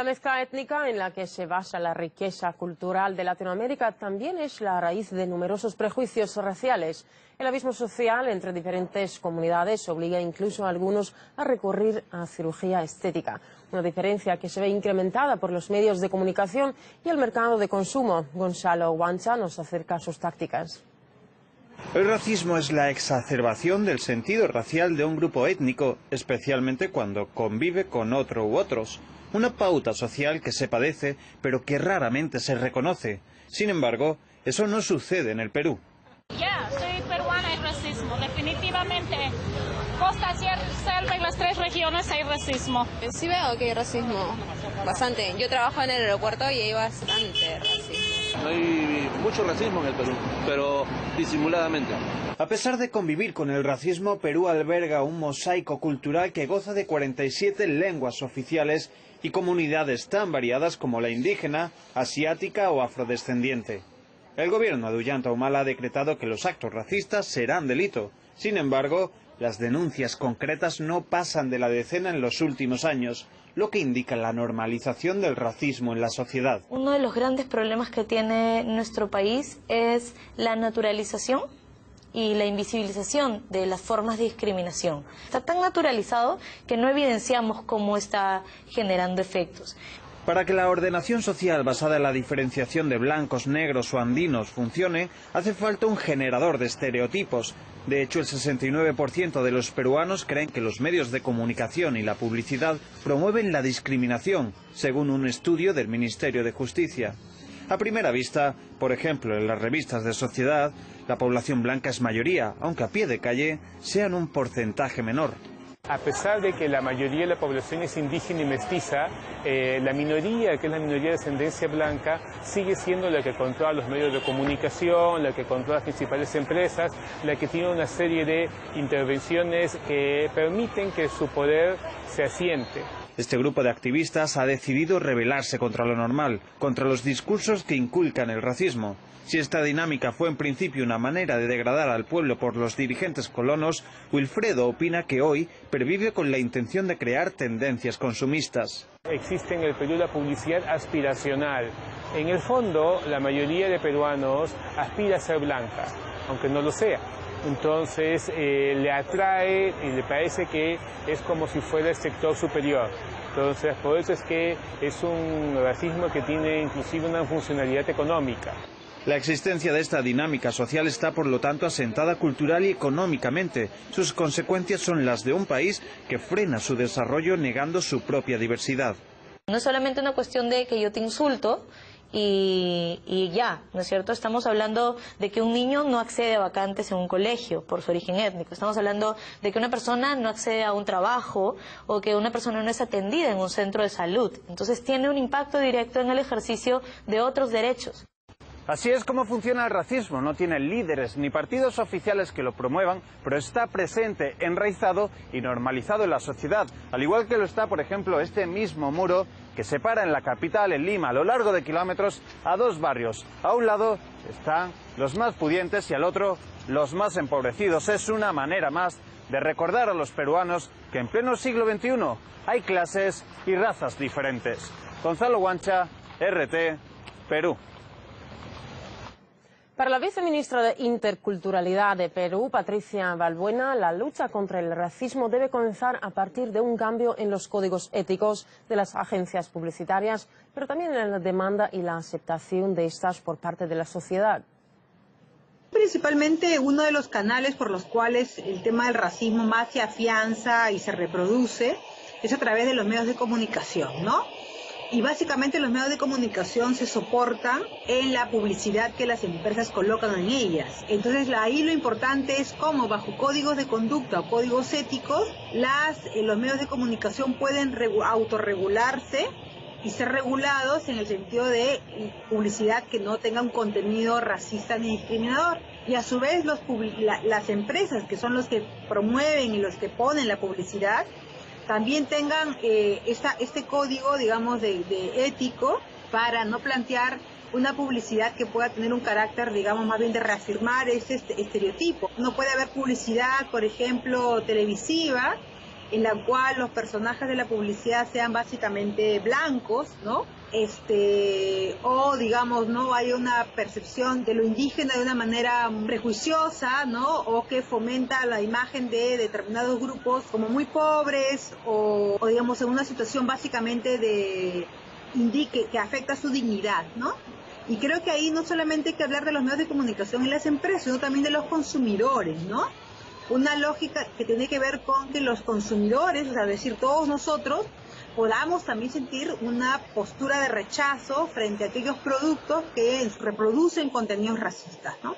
La mezcla étnica en la que se basa la riqueza cultural de Latinoamérica también es la raíz de numerosos prejuicios raciales. El abismo social entre diferentes comunidades obliga incluso a algunos a recurrir a cirugía estética. Una diferencia que se ve incrementada por los medios de comunicación y el mercado de consumo. Gonzalo Guancha nos acerca a sus tácticas. El racismo es la exacerbación del sentido racial de un grupo étnico, especialmente cuando convive con otro u otros. Una pauta social que se padece, pero que raramente se reconoce. Sin embargo, eso no sucede en el Perú. Ya, soy peruana, hay racismo, definitivamente. Costa, selva y las 3 regiones hay racismo. Sí veo que hay racismo, bastante. Yo trabajo en el aeropuerto y hay bastante racismo. Hay mucho racismo en el Perú, pero disimuladamente. A pesar de convivir con el racismo, Perú alberga un mosaico cultural que goza de 47 lenguas oficiales y comunidades tan variadas como la indígena, asiática o afrodescendiente. El gobierno de Ollanta Humala ha decretado que los actos racistas serán delito. Sin embargo, las denuncias concretas no pasan de la decena en los últimos años, lo que indica la normalización del racismo en la sociedad. Uno de los grandes problemas que tiene nuestro país es la naturalización y la invisibilización de las formas de discriminación. Está tan naturalizado que no evidenciamos cómo está generando efectos. Para que la ordenación social basada en la diferenciación de blancos, negros o andinos funcione, hace falta un generador de estereotipos. De hecho, el 69% de los peruanos creen que los medios de comunicación y la publicidad promueven la discriminación, según un estudio del Ministerio de Justicia. A primera vista, por ejemplo, en las revistas de sociedad, la población blanca es mayoría, aunque a pie de calle sean un porcentaje menor. A pesar de que la mayoría de la población es indígena y mestiza, la minoría, que es la minoría de ascendencia blanca, sigue siendo la que controla los medios de comunicación, la que controla las principales empresas, la que tiene una serie de intervenciones que permiten que su poder se asiente. Este grupo de activistas ha decidido rebelarse contra lo normal, contra los discursos que inculcan el racismo. Si esta dinámica fue en principio una manera de degradar al pueblo por los dirigentes colonos, Wilfredo opina que hoy pervive con la intención de crear tendencias consumistas. Existe en el Perú la publicidad aspiracional. En el fondo, la mayoría de peruanos aspira a ser blanca, aunque no lo sea. Entonces le atrae y le parece que es como si fuera el sector superior. Entonces por eso es que es un racismo que tiene inclusive una funcionalidad económica. La existencia de esta dinámica social está por lo tanto asentada cultural y económicamente. Sus consecuencias son las de un país que frena su desarrollo negando su propia diversidad. No es solamente una cuestión de que yo te insulto y ya, ¿no es cierto? Estamos hablando de que un niño no accede a vacantes en un colegio por su origen étnico. Estamos hablando de que una persona no accede a un trabajo o que una persona no es atendida en un centro de salud. Entonces tiene un impacto directo en el ejercicio de otros derechos. Así es como funciona el racismo. No tiene líderes ni partidos oficiales que lo promuevan, pero está presente, enraizado y normalizado en la sociedad. Al igual que lo está, por ejemplo, este mismo muro que separa en la capital, en Lima, a lo largo de kilómetros, a dos barrios. A un lado están los más pudientes y al otro los más empobrecidos. Es una manera más de recordar a los peruanos que en pleno siglo XXI hay clases y razas diferentes. Gonzalo Guancha, RT, Perú. Para la viceministra de Interculturalidad de Perú, Patricia Balbuena, la lucha contra el racismo debe comenzar a partir de un cambio en los códigos éticos de las agencias publicitarias, pero también en la demanda y la aceptación de estas por parte de la sociedad. Principalmente uno de los canales por los cuales el tema del racismo más se afianza y se reproduce es a través de los medios de comunicación, ¿no? Y básicamente los medios de comunicación se soportan en la publicidad que las empresas colocan en ellas. Entonces ahí lo importante es cómo bajo códigos de conducta o códigos éticos los medios de comunicación pueden autorregularse y ser regulados en el sentido de publicidad que no tenga un contenido racista ni discriminador. Y a su vez las empresas que son los que promueven y los que ponen la publicidad también tengan este código, digamos, de ético para no plantear una publicidad que pueda tener un carácter, digamos, más bien de reafirmar ese estereotipo. No puede haber publicidad, por ejemplo, televisiva, en la cual los personajes de la publicidad sean básicamente blancos, ¿no? O digamos, no hay una percepción de lo indígena de una manera prejuiciosa, ¿no? O que fomenta la imagen de determinados grupos como muy pobres o digamos en una situación básicamente que afecta su dignidad, ¿no? Y creo que ahí no solamente hay que hablar de los medios de comunicación y las empresas, sino también de los consumidores, ¿no? Una lógica que tiene que ver con que los consumidores, o sea, es decir, todos nosotros, podamos también sentir una postura de rechazo frente a aquellos productos que reproducen contenidos racistas, ¿no?